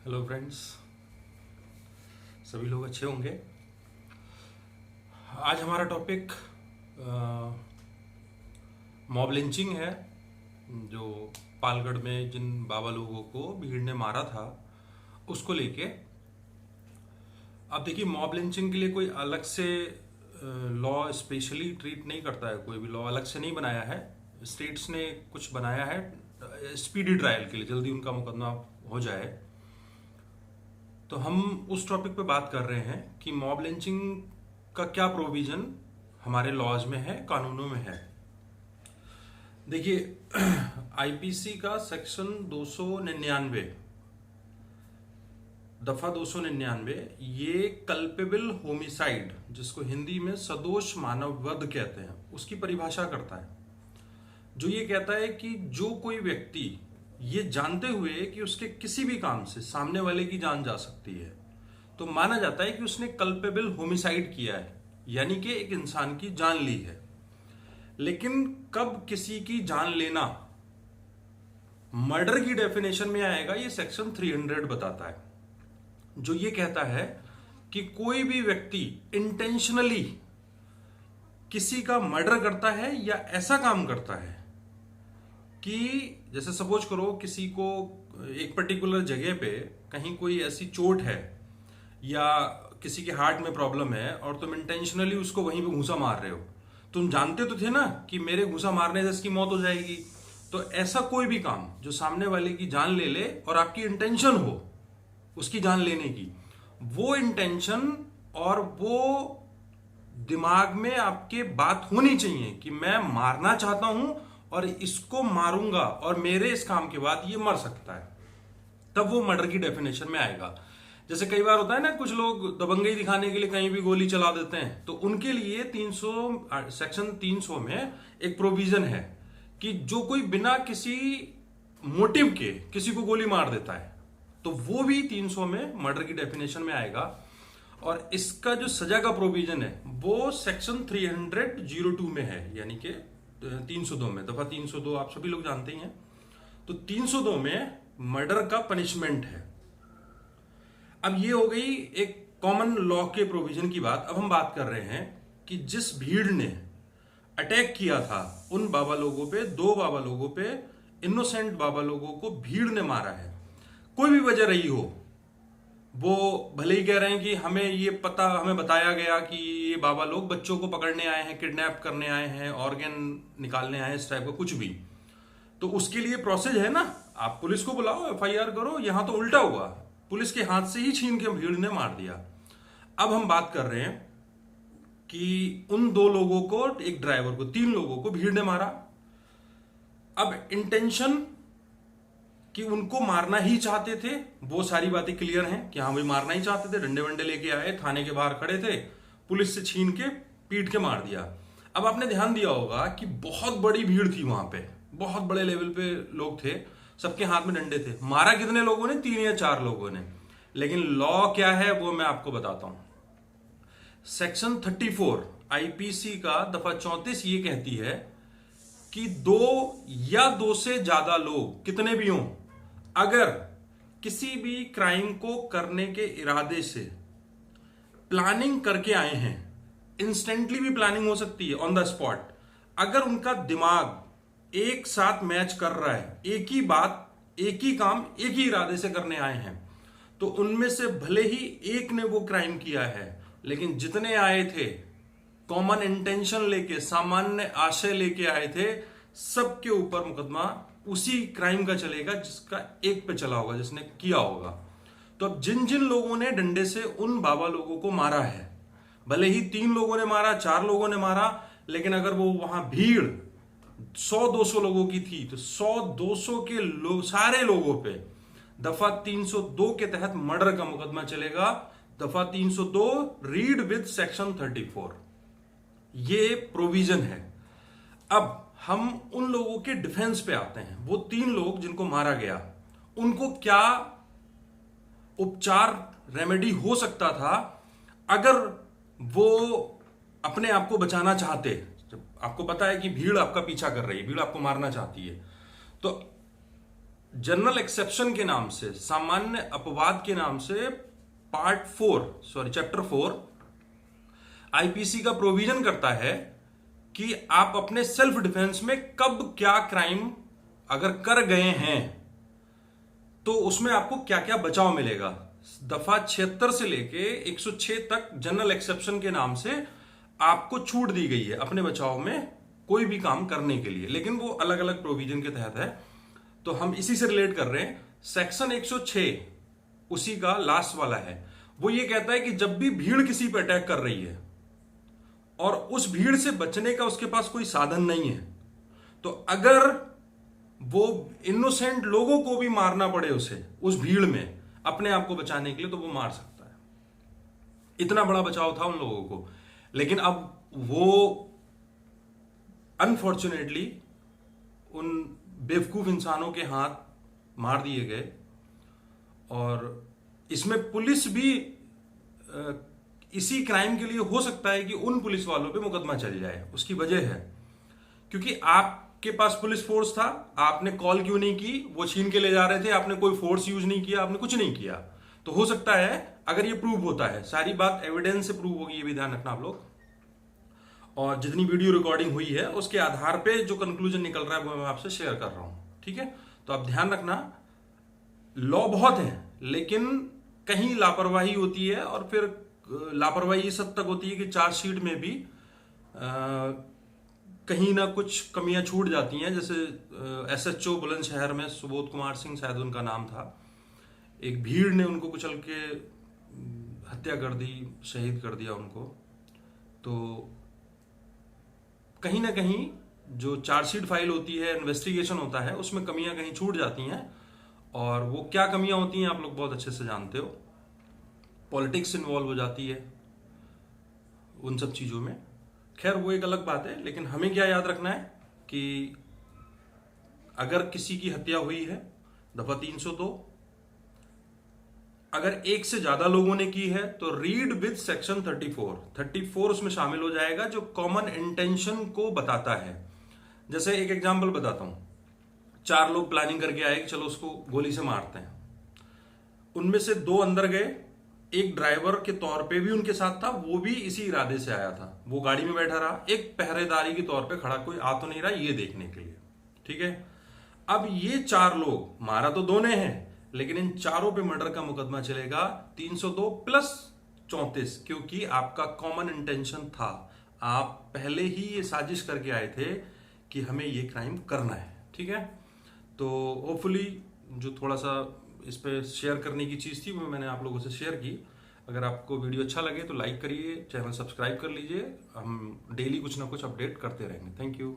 Hello friends, सभी लोग अच्छे होंगे। आज हमारा टॉपिक मॉब लिंचिंग है, जो पालगढ़ में जिन बाबा लोगों को भीड़ ने मारा था उसको लेके। अब देखिए, मॉब लिंचिंग के लिए कोई अलग से लॉ स्पेशली ट्रीट नहीं करता है, कोई भी लॉ अलग से नहीं बनाया है। स्टेट्स ने कुछ बनाया है स्पीडी ट्रायल के लिए, जल्दी उनका मुकदमा हो जाए। तो हम उस टॉपिक पे बात कर रहे हैं कि मॉब लिंचिंग का क्या प्रोविजन हमारे लॉज में है, कानूनों में है। देखिए, आईपीसी का सेक्शन 299 दफा 299 ये कल्पेबल होमिसाइड, जिसको हिंदी में सदोष मानव वध कहते हैं, उसकी परिभाषा करता है। जो ये कहता है कि जो कोई व्यक्ति ये जानते हुए कि उसके किसी भी काम से सामने वाले की जान जा सकती है, तो माना जाता है कि उसने कल्पेबल होमिसाइड किया है, यानी कि एक इंसान की जान ली है। लेकिन कब किसी की जान लेना मर्डर की डेफिनेशन में आएगा, ये सेक्शन 300 बताता है। जो ये कहता है कि कोई भी व्यक्ति इंटेंशनली किसी का मर्डर करता है या ऐसा काम करता है कि जैसे सपोज करो किसी को एक पर्टिकुलर जगह पे कहीं कोई ऐसी चोट है या किसी के हार्ट में प्रॉब्लम है और तुम इंटेंशनली उसको वहीं पे घूंसा मार रहे हो। तुम जानते तो थे ना कि मेरे घूंसा मारने से इसकी मौत हो जाएगी। तो ऐसा कोई भी काम जो सामने वाले की जान ले ले और आपकी इंटेंशन हो उसकी जान लेने की, वो इंटेंशन और वो दिमाग में आपके बात होनी चाहिए कि मैं मारना चाहता हूं और इसको मारूंगा और मेरे इस काम के बाद ये मर सकता है, तब वो मर्डर की डेफिनेशन में आएगा। जैसे कई बार होता है ना, कुछ लोग दबंगई दिखाने के लिए कहीं भी गोली चला देते हैं, तो उनके लिए 300 सेक्शन 300 में एक प्रोविजन है कि जो कोई बिना किसी मोटिव के किसी को गोली मार देता है, तो वो भी 300 में मर्डर की डेफिनेशन में आएगा। और इसका जो सजा का प्रोविजन है वो सेक्शन 302 में है, यानी कि 302 में, दफा 302 आप सभी लोग जानते ही हैं। तो 302 में मर्डर का पनिशमेंट है। अब ये हो गई एक कॉमन लॉ के प्रोविजन की बात। अब हम बात कर रहे हैं कि जिस भीड़ ने अटैक किया था उन बाबा लोगों पे, दो बाबा लोगों पे, इनोसेंट बाबा लोगों को भीड़ ने मारा है। कोई भी वजह रही हो, वो भले ही कह रहे हैं कि हमें ये पता, हमें बताया गया कि ये बाबा लोग बच्चों को पकड़ने आए हैं, किडनैप करने आए हैं, ऑर्गन निकालने आए हैं, इस टाइप का कुछ भी। तो उसके लिए प्रोसेस है ना, आप पुलिस को बुलाओ, एफआईआर करो। यहां तो उल्टा हुआ, पुलिस के हाथ से ही छीन के भीड़ ने मार दिया। अब हम बात कर रहे हैं कि उन दो लोगों को, एक ड्राइवर को, 3 लोगों को भीड़ ने मारा। अब इंटेंशन कि उनको मारना ही चाहते थे, वो सारी बातें क्लियर हैं कि हाँ भाई मारना ही चाहते थे। डंडे वंडे लेके आए, थाने के बाहर खड़े थे, पुलिस से छीन के पीट के मार दिया। अब आपने ध्यान दिया होगा कि बहुत बड़ी भीड़ थी वहां पे, बहुत बड़े लेवल पे लोग थे, सबके हाथ में डंडे थे। मारा कितने लोगों ने? 3 या 4 लोगों ने। लेकिन लॉ क्या है वो मैं आपको बताता हूं। सेक्शन 34 आईपीसी का दफा 34 ये कहती है कि 2 या 2 से ज्यादा लोग, कितने भी हों, अगर किसी भी क्राइम को करने के इरादे से प्लानिंग करके आए हैं, इंस्टेंटली भी प्लानिंग हो सकती है, ऑन द स्पॉट, अगर उनका दिमाग एक साथ मैच कर रहा है, एक ही बात, एक ही काम, एक ही इरादे से करने आए हैं, तो उनमें से भले ही एक ने वो क्राइम किया है, लेकिन जितने आए थे कॉमन इंटेंशन लेके, सामान्य आशय लेके आए थे, सबके ऊपर मुकदमा उसी क्राइम का चलेगा जिसका एक पे चला होगा, जिसने किया होगा। तो अब जिन जिन लोगों ने डंडे से उन बाबा लोगों को मारा है, भले ही 3 लोगों ने मारा, 4 लोगों ने मारा, लेकिन अगर वो वहां भीड़ 100-200 लोगों की थी, तो 100-200 के लोग, सारे लोगों पे दफा 302 के तहत मर्डर का मुकदमा चलेगा। दफा 302 रीड विद सेक्शन 34, ये प्रोविजन है। अब हम उन लोगों के डिफेंस पे आते हैं। वो 3 लोग जिनको मारा गया, उनको क्या उपचार, रेमेडी हो सकता था अगर वो अपने आप को बचाना चाहते। जब आपको पता है कि भीड़ आपका पीछा कर रही है, भीड़ आपको मारना चाहती है, तो जनरल एक्सेप्शन के नाम से, सामान्य अपवाद के नाम से चैप्टर 4 आईपीसी का प्रोविजन करता है कि आप अपने सेल्फ डिफेंस में कब क्या क्राइम अगर कर गए हैं तो उसमें आपको क्या क्या बचाव मिलेगा। दफा 76 से लेके 106 तक जनरल एक्सेप्शन के नाम से आपको छूट दी गई है अपने बचाव में कोई भी काम करने के लिए, लेकिन वो अलग अलग प्रोविजन के तहत है। तो हम इसी से रिलेट कर रहे हैं। सेक्शन 106 उसी का लास्ट वाला है। वो ये कहता है कि जब भी भीड़ किसी पर अटैक कर रही है और उस भीड़ से बचने का उसके पास कोई साधन नहीं है, तो अगर वो इनोसेंट लोगों को भी मारना पड़े उसे उस भीड़ में अपने आप को बचाने के लिए, तो वो मार सकता है। इतना बड़ा बचाव था उन लोगों को। लेकिन अब वो अनफॉर्चुनेटली उन बेवकूफ इंसानों के हाथ मार दिए गए। और इसमें पुलिस भी इसी क्राइम के लिए हो सकता है कि उन पुलिस वालों पे मुकदमा चल जाए। उसकी वजह है क्योंकि आपके पास पुलिस फोर्स था, आपने कॉल क्यों नहीं की, वो छीन के ले जा रहे थे, आपने कोई फोर्स यूज नहीं किया, आपने कुछ नहीं किया। तो हो सकता है अगर ये प्रूव होता है, सारी बात एविडेंस से प्रूव होगी, ये भी ध्यान रखना आप लोग। और जितनी वीडियो रिकॉर्डिंग हुई है उसके आधार पे जो कंक्लूजन निकल रहा है वो मैं आपसे शेयर कर रहा हूं, ठीक है। तो आप ध्यान रखना, लॉ बहुत है लेकिन कहीं लापरवाही होती है, और फिर लापरवाही इस हद तक होती है कि चार्जशीट में भी कहीं ना कुछ कमियां छूट जाती हैं। जैसे एसएचओ बुलंदशहर में सुबोध कुमार सिंह शायद उनका नाम था, एक भीड़ ने उनको कुचल के हत्या कर दी, शहीद कर दिया उनको। तो कहीं ना कहीं जो चार्जशीट फाइल होती है, इन्वेस्टिगेशन होता है, उसमें कमियां कहीं छूट जाती हैं। और वो क्या कमियां होती हैं आप लोग बहुत अच्छे से जानते हो। पॉलिटिक्स इन्वॉल्व हो जाती है उन सब चीज़ों में। खैर वो एक अलग बात है, लेकिन हमें क्या याद रखना है कि अगर किसी की हत्या हुई है, दफा 302, अगर एक से ज्यादा लोगों ने की है तो रीड विद सेक्शन 34 उसमें शामिल हो जाएगा, जो कॉमन इंटेंशन को बताता है। जैसे एक एग्जांपल बताता हूं, 4 लोग प्लानिंग करके आए कि चलो उसको गोली से मारते हैं। उनमें से 2 अंदर गए, एक ड्राइवर के तौर पे भी उनके साथ था, वो भी इसी इरादे से आया था, वो गाड़ी में बैठा रहा, एक पहरेदारी के तौर पे खड़ा, कोई आ तो नहीं रहा ये देखने के लिए, ठीक है। अब ये 4 लोग, मारा तो 2 ने हैं, लेकिन इन चारों पे मर्डर का मुकदमा चलेगा 302 प्लस 34, क्योंकि आपका कॉमन इंटेंशन था, आप पहले ही ये साजिश करके आए थे कि हमें ये क्राइम करना है, ठीक है। तो होपफुली जो थोड़ा सा इस पे शेयर करने की चीज़ थी वो मैंने आप लोगों से शेयर की। अगर आपको वीडियो अच्छा लगे तो लाइक करिए, चैनल सब्सक्राइब कर लीजिए, हम डेली कुछ ना कुछ अपडेट करते रहेंगे। Thank you.